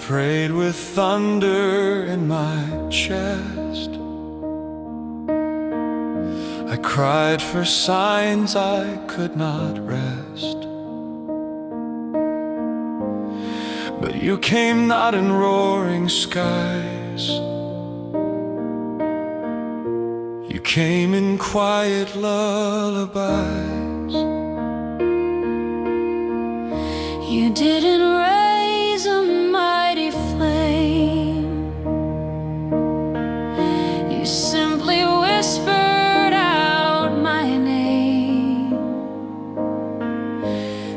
prayed with thunder in my chest. I cried for signs I could not rest. But you came not in roaring skies. You came in quiet lullabies. You didn't raise a mighty flame. You simply whispered out my name.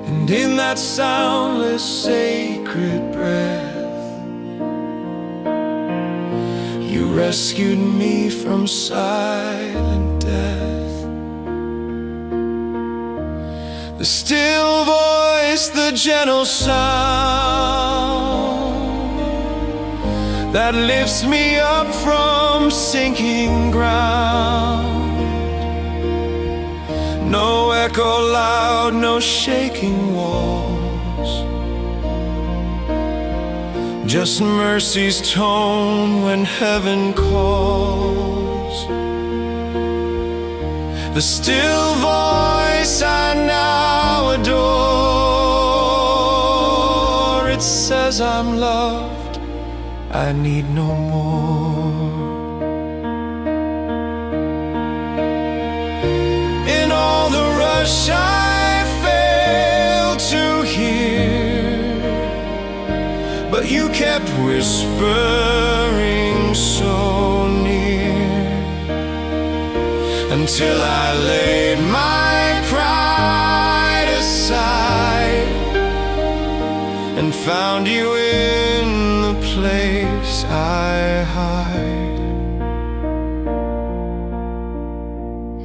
And in that soundless sacred breath, you rescued me from silent death. The still voice, the gentle sound that lifts me up from sinking ground. No echo loud, no shaking walls, just mercy's tone when heaven calls. The still voice I now adore, it says I'm loved, I need no more. In all the rush I failed to hear, but you kept whispering so near, until I laid my pride aside and found you in the place I hide.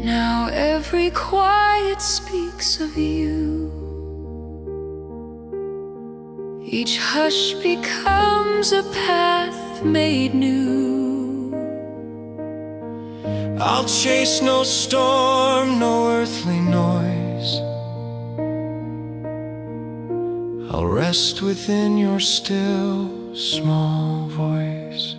Now every quiet speaks of you. Each hush becomes a path made new. I'll chase no storm, no earthly noise. I'll rest within your still, small voice.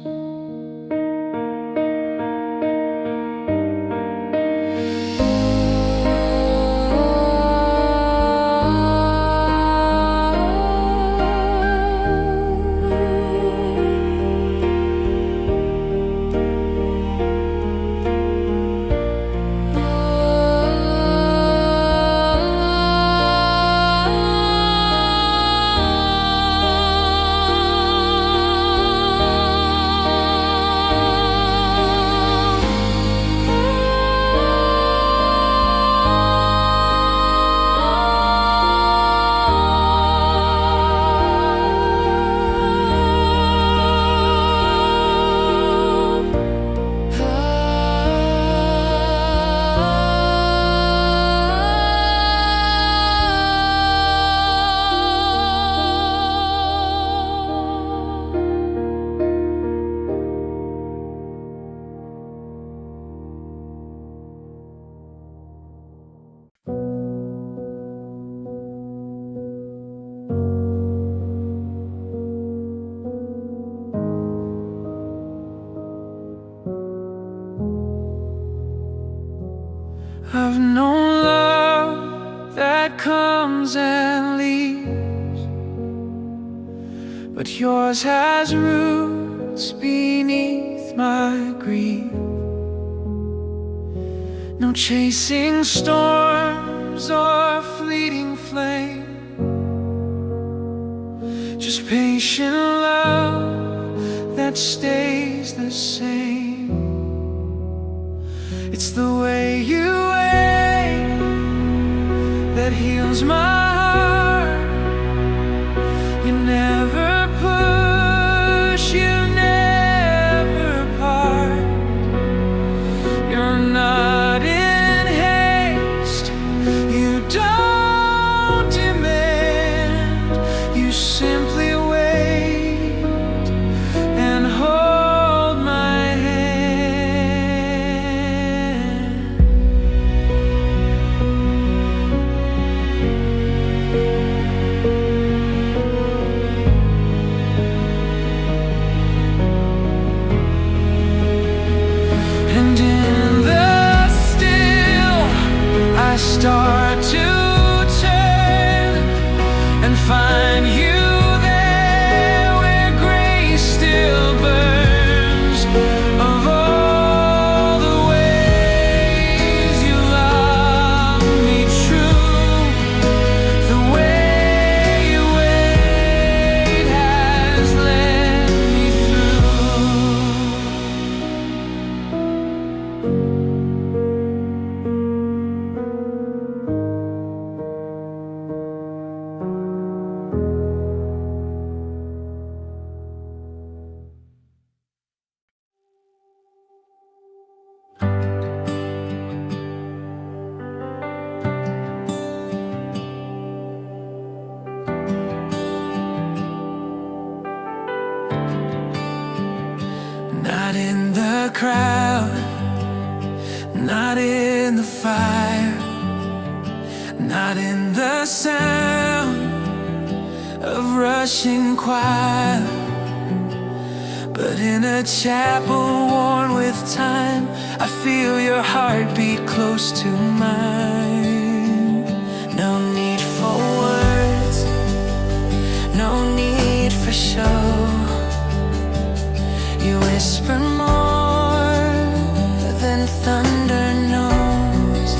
I've known love that comes and leaves, but yours has roots beneath my grief. No chasing storms or fleeting flame, just patient love that stays the same. It's the way you wait that heals my heart. You never push, you never part. You're not in haste, you don't demand. You simply wait and hold my hand. Not in the crowd, not in the fire, not in the sound of rushing choir, but in a chapel worn with time. I feel your heartbeat close to mine. No need for words, no need for show. You whisper more than thunder knows.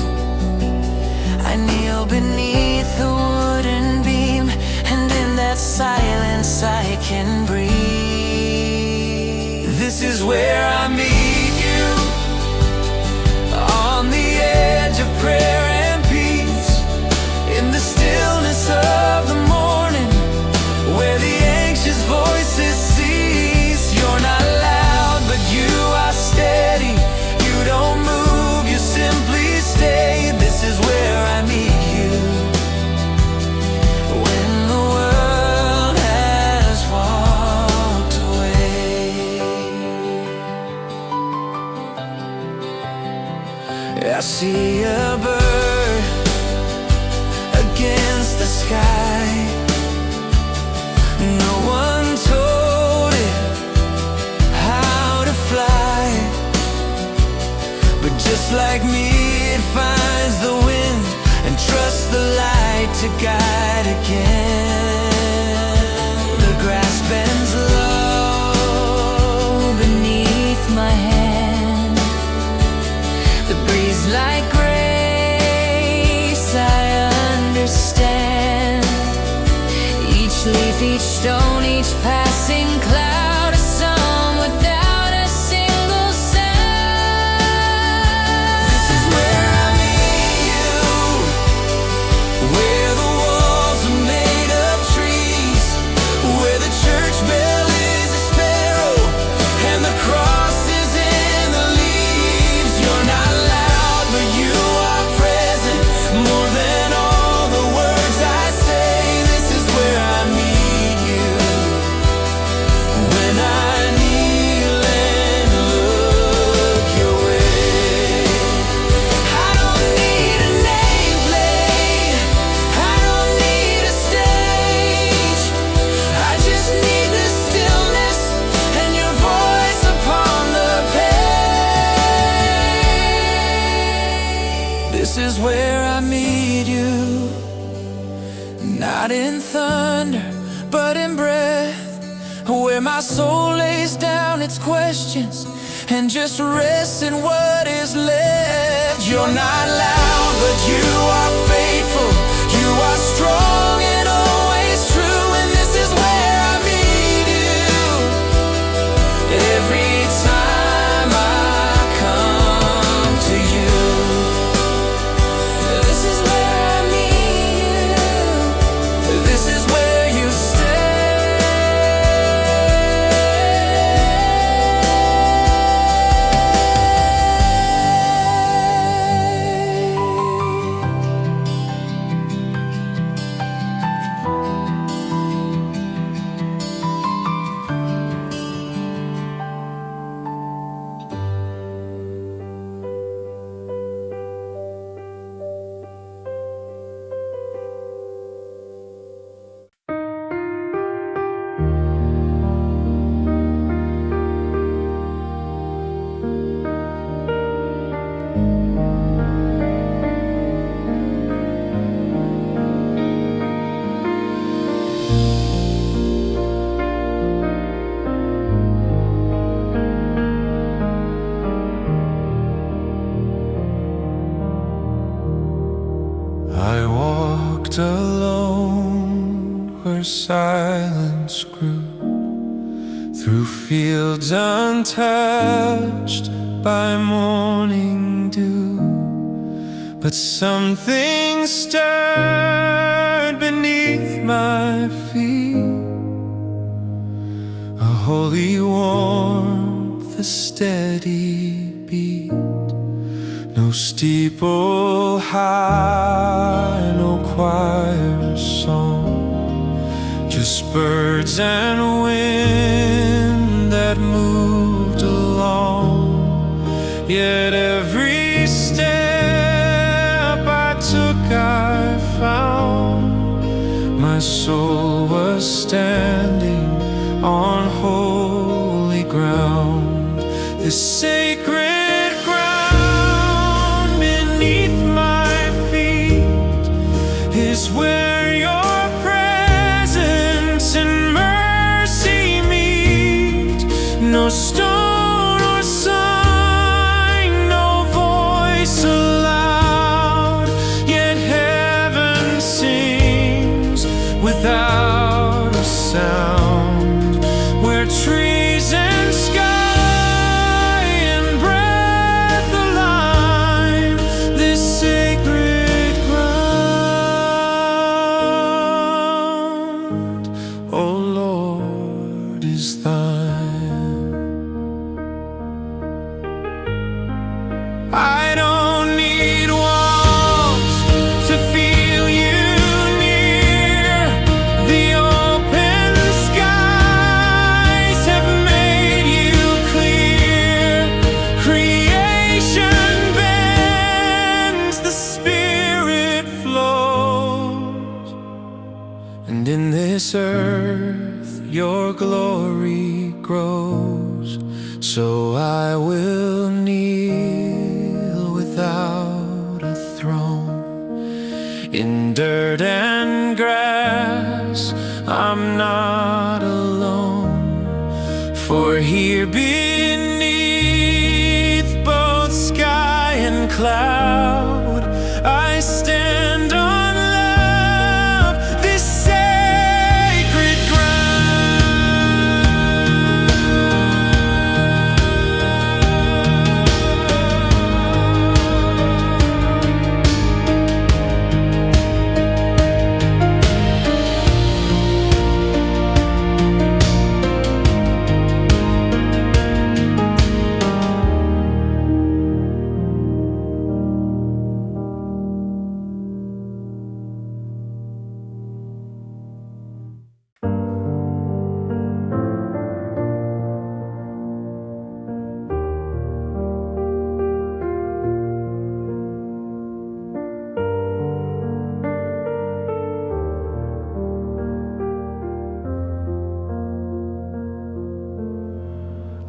I kneel beneath the wooden beam, and in that silence I can breathe. This is where I meet you, on the edge of prayer and peace, in the stillness of the morning, where the anxious voices cease. You're not loud, but you are steady. You don't move, you simply stay. This is where I meet you, when the world has walked away. I see a bird against the sky. No one told it how to fly, but just like me, it finds the wind and trusts the light to guide again. The grass bends low beneath my hand, the breeze like grace, I understand. Each leaf, each stone, each passing cloud, a song without a single sound. This is where I meet you, where the walls are made of trees, where the church bell is a sparrow and the cross is in the leaves. You're not loud, but you are present, more than all the words I say. This is where I meet you, when I kneel and look your way. I don't need a nameplate, I don't need a stage. I just need the stillness and your voice upon the page. This is where I meet you, not in thunder, but in breath, where my soul lays down its questions and just rests in what is left. You're not loud, but you are faithful. You are strong and always true, and this is where I meet you, every time I come to you. This is where I meet you, this is where you I walked alone where silence grew, through fields untouched by morning dew. But something stirred beneath my feet, a holy warmth, a steady beat. No steeple high, no choir song, just birds and wind that moved along. The sacred ground beneath my feet is where your presence and mercy meet. No stone or sign, no voice aloud, yet heaven sings without a sound, where trees and sky and breath align. This sacred ground, O Lord, is thine. I don't need walls to feel you near. The open skies have made you clear. Creation bends, the Spirit flows, and in this earth your glory grows. So I will kneel without a throne, in dirt and grass I'm not alone. For here beneath both sky and cloud I stand on love, this sacred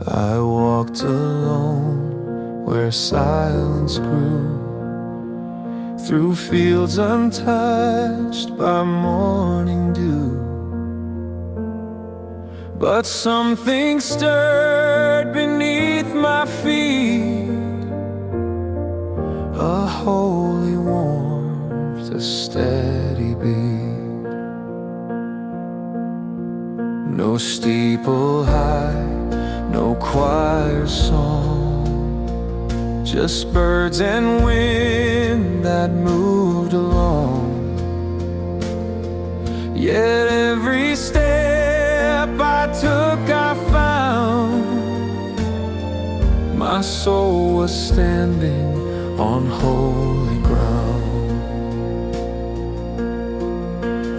I walked alone where silence grew, through fields untouched by morning dew. But something stirred beneath my feet, a holy warmth, a steady beat. No steeple high, no choir song, just birds and wind that moved along. Yet every step I took I found my soul was standing on holy ground.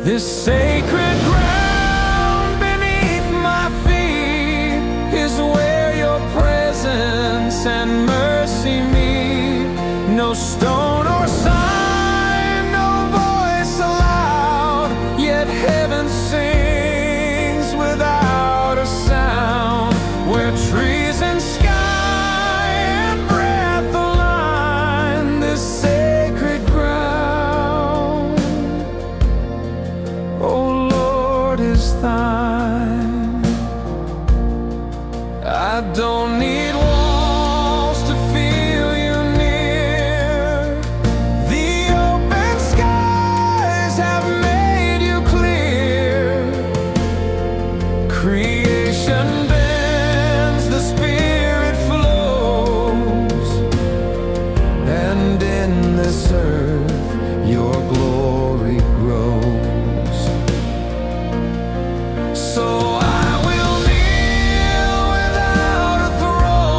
This sacred ground beneath my feet is where your presence and mercy meet. No stone or sign, no voice aloud, yet heaven sings without a sound, where trees and sky and breath align. This sacred ground, O Lord, is thine. I don't need walls to feel you near. The open skies have made you clear. Creation bends, the Spirit flows, and in this earth your glory grows. So I will kneel without a throne,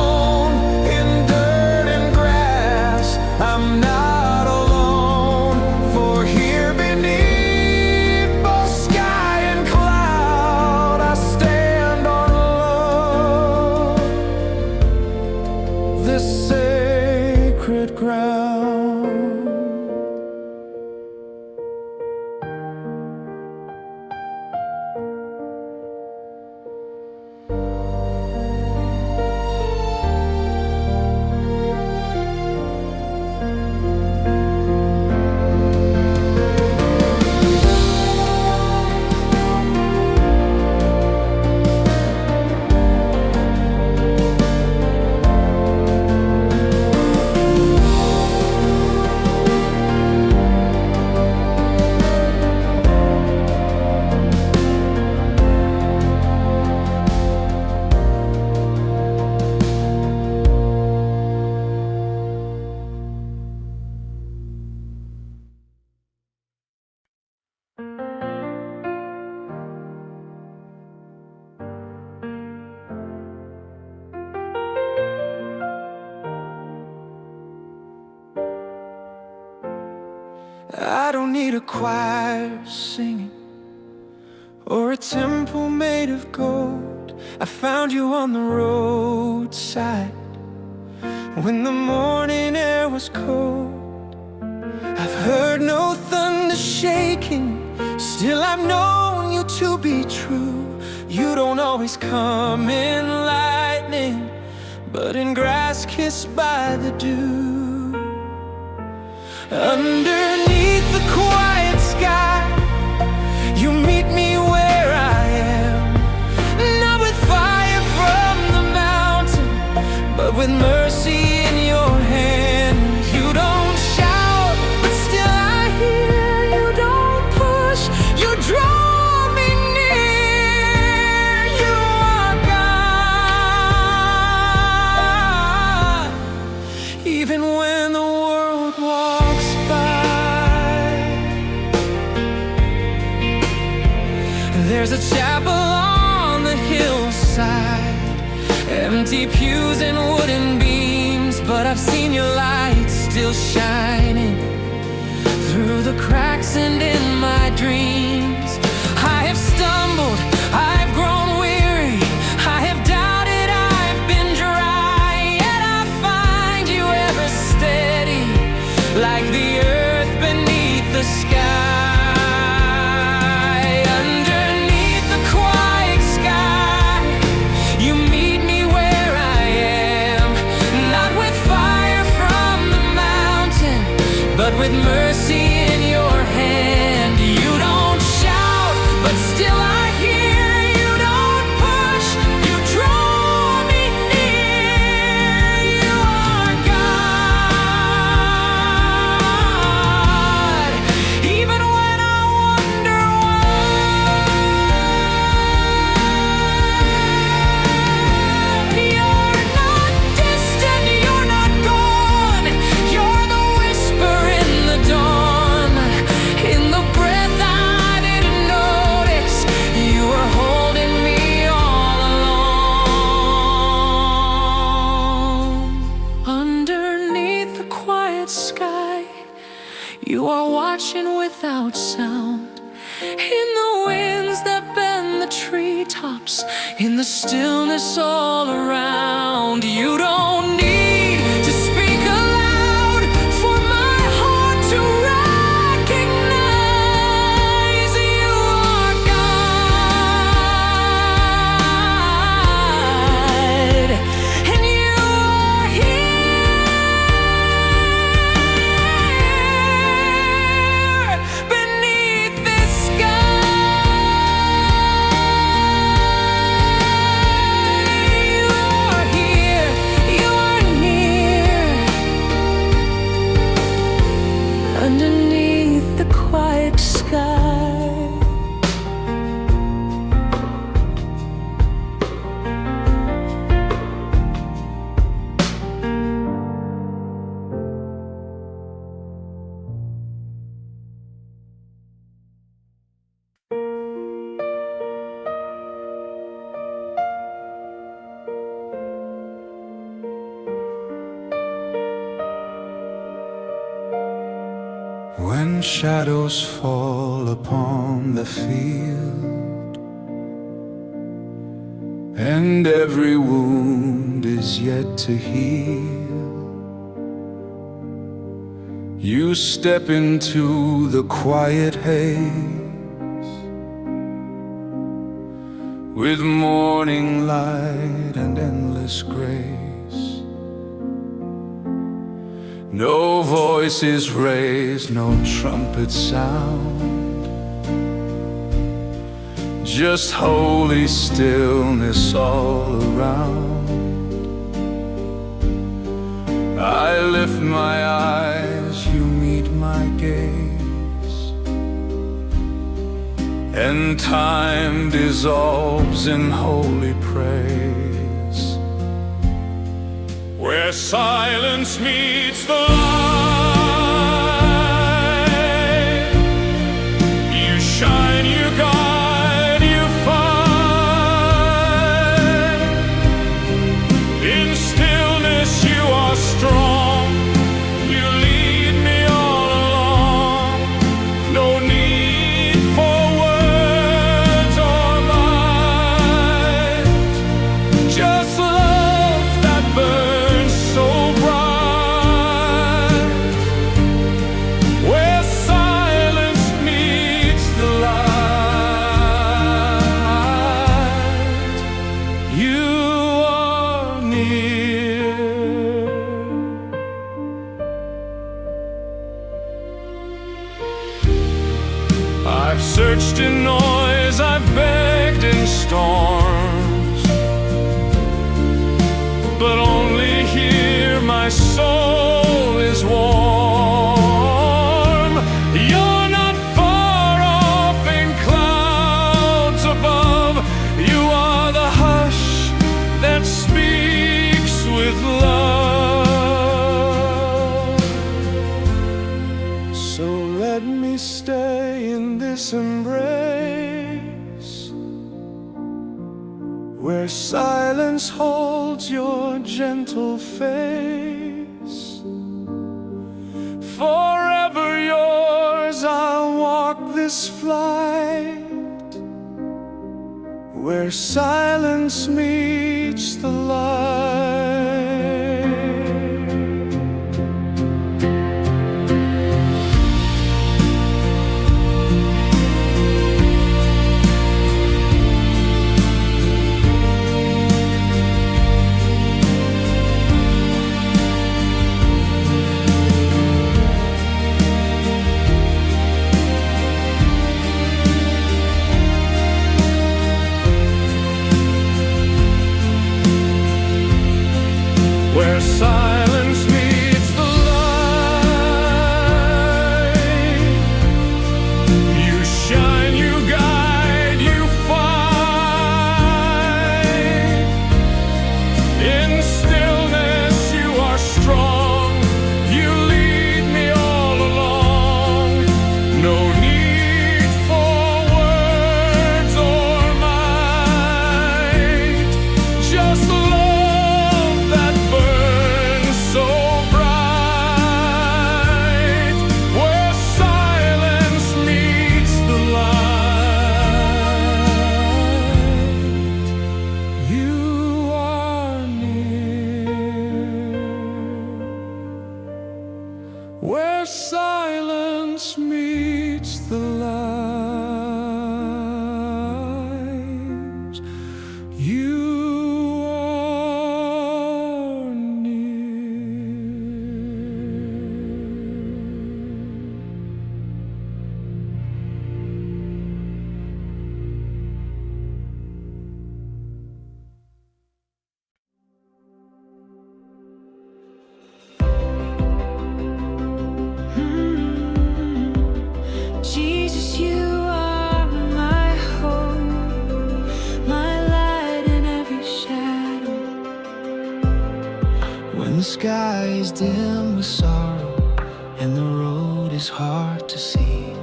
need a choir singing or a temple made of gold. I found you on the roadside when the morning air was cold. I've heard no thunder shaking, still I've known you to be true. You don't always come in lightning, but in grass kissed by the dew. Underneath the quiet sky, you meet me where I am, not with fire from the mountain, but with mercy in your hand. You don't shout, but still I hear. You don't push, you draw me near. You are God, even when the world walks by. There's a chapel on the hillside, empty pews and wooden beams, but I've seen your light still shining through the cracks and in my dreams. I have stumbled, I've grown weary, I have doubted, I've been dry, yet I find you ever steady, like the earth beneath the sky. Underneath the quiet sky, you meet me where I am, not with fire from the mountain, but with mercy in your hand. You don't shout, but still I hear. You don't push, you draw me near. You are God, even when I wonder why. You're not distant, you're not gone. You're the whisper in the dawn, in the breath I didn't notice. You were holding me all along. Underneath the quiet sky, you are watching without sound, in the winds that bend the treetops, in the stillness all around. You don't need to speak aloud for my heart to recognize you are God, and you are here beneath this sky. You are here, you are near, underneath the quiet sky. When shadows fall upon the field, and every wound is yet to heal, you step into the quiet haze with morning light and endless grace. No voice is raised, no trumpet sound, just holy stillness all around. I lift my eyes, you meet my gaze, and time dissolves in holy praise. Where silence meets the light, you shine, you guide, you fight. In stillness you are strong, you lead me all along. searched in noise, I've begged in storms, but only here my soul is warm. You're not far off in clouds above. You are the hush that speaks with love. So let me stay in this embrace, where silence holds your gentle face. Forever yours, I'll walk this flight, where silence meets the light. Where silence meets the light. You shine, you guide, you fight. In stillness you are strong. You lead me all along. No need for words or might, just love that burns so bright. Where silence meets the light, you are near. Where silence meets the light, you are near. Jesus, you are my hope, my light in every shadow. When the sky is dim with sorrow and the road is hard to see,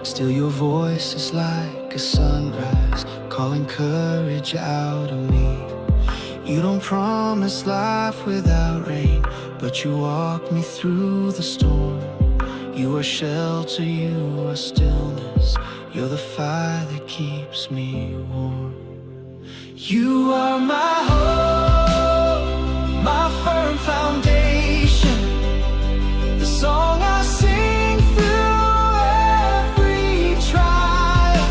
still your voice is like a sunrise, calling courage out of me. You don't promise life without rain, but you walk me through the storm. You are shelter, you are stillness, you're the fire that keeps me warm. You are my hope, my firm foundation, the song I sing through every trial.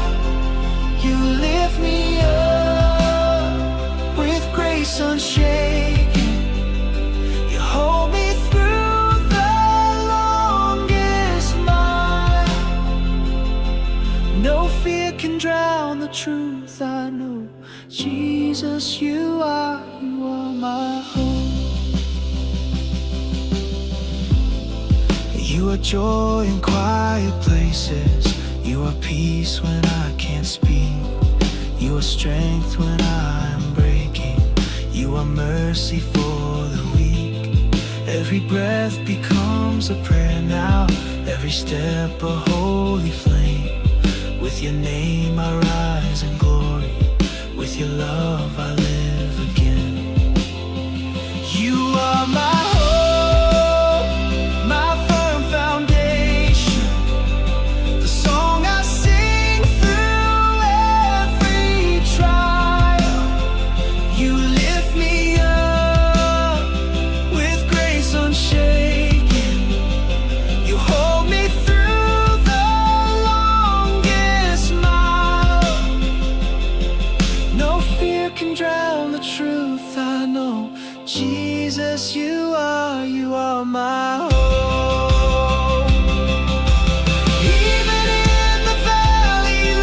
You lift me up with grace unshaken. You hold me through the longest mile. No fear can drown the truth I know. Jesus, you are my hope. You are joy in quiet places. You are peace when I can't speak. You are strength when I am breaking. You are mercy for the weak. Every breath becomes a prayer now, every step a holy flame. With your name I rise in glory, with your love I live again. You are my hope, my firm foundation, the song I sing through every trial. You lift me up with grace unshaken. You hold me through the longest mile. No fear can drown the truth I know. Jesus, you are my hope. Even in the valley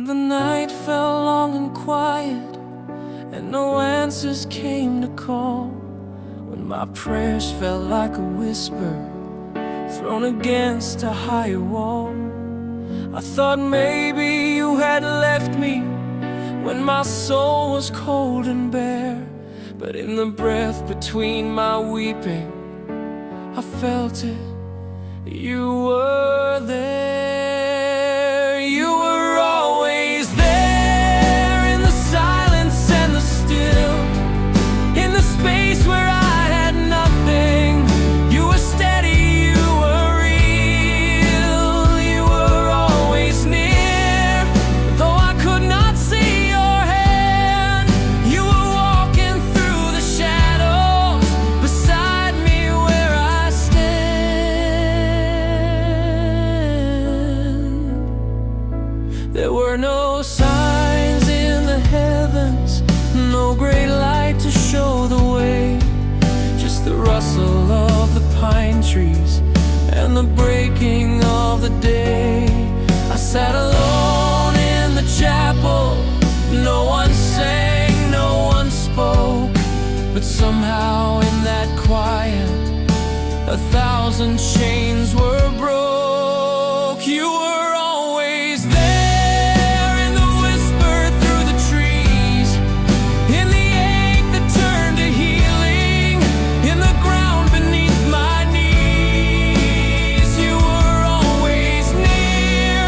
When the night fell long and quiet, and no answers came to call, when my prayers felt like a whisper thrown against a higher wall, I thought maybe you had left me when my soul was cold and bare. But in the breath between my weeping, I felt it, you were there. You were always there, in the silence and the still, in the space where I had nothing. You were steady, you were real, you were always near. Though I could not see your hand, you were walking through the shadows beside me where I stand. There were no signs in the heavens, no great light to show the way, just the rustle of the pine trees and the breaking of the day. I sat alone in the chapel, no one sang, no one spoke, but somehow in that quiet, 1,000 chains were broke. You were always there, in the whisper through the trees, in the ache that turned to healing, in the ground beneath my knees. You were always near,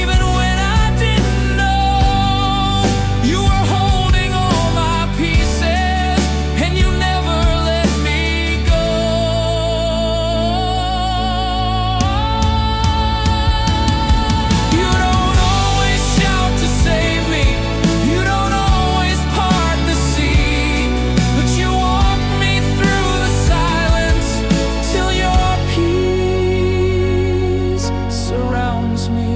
even when I didn't know. You were holding all my pieces, and you never let me go. You don't always shout to save me, you don't always part the sea, but you walk me through the silence till your peace surrounds me.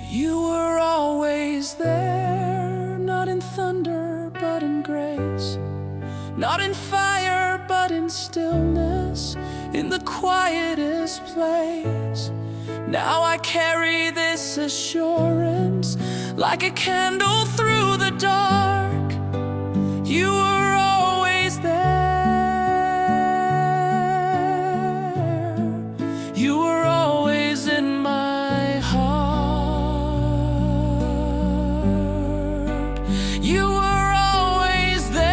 You were always there, not in thunder but in grace, not in fire but in stillness, in the quietest place. Now I carry this assurance like a candle through the dark. You were always there, you were always in my heart. You were always there,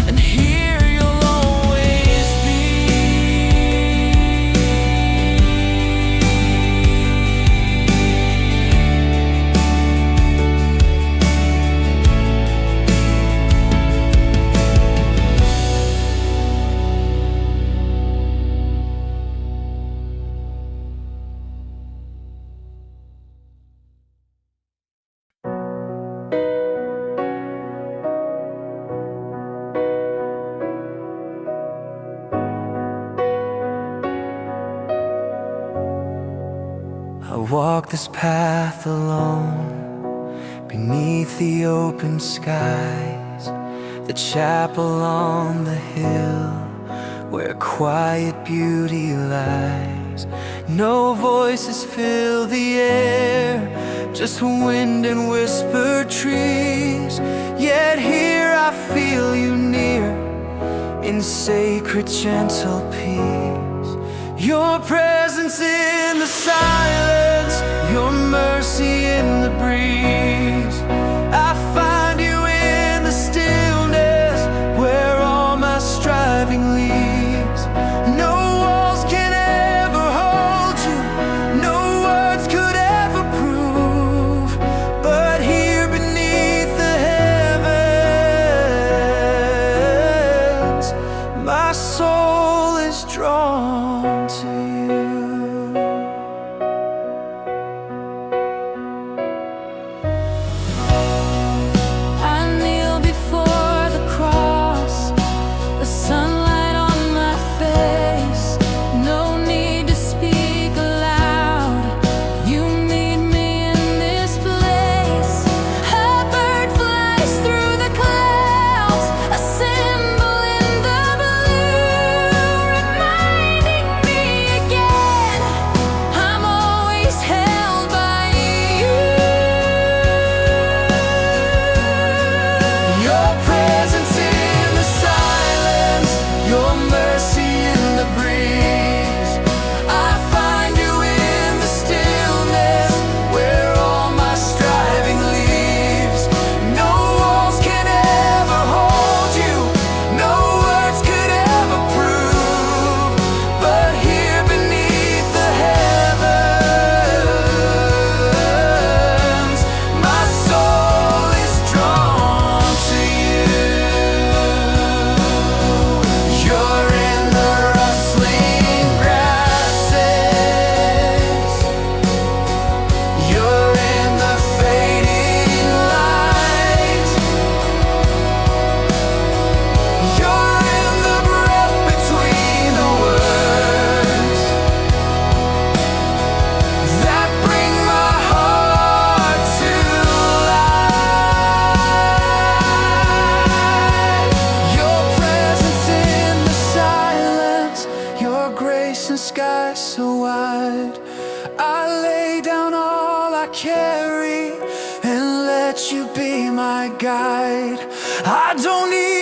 and here you'll always be. I walk this path alone, beneath the open skies, the chapel on the hill where quiet beauty lies. No voices fill the air, just wind and whispered trees. Yet here I feel you near, in sacred gentle peace. Your presence in the silence, your mercy in the breeze. I find you in the stillness where all my striving leads. No walls can ever hold you, no words could ever prove, but here beneath the heavens, my soul is drawn to you. carry and let you be my guide. I don't need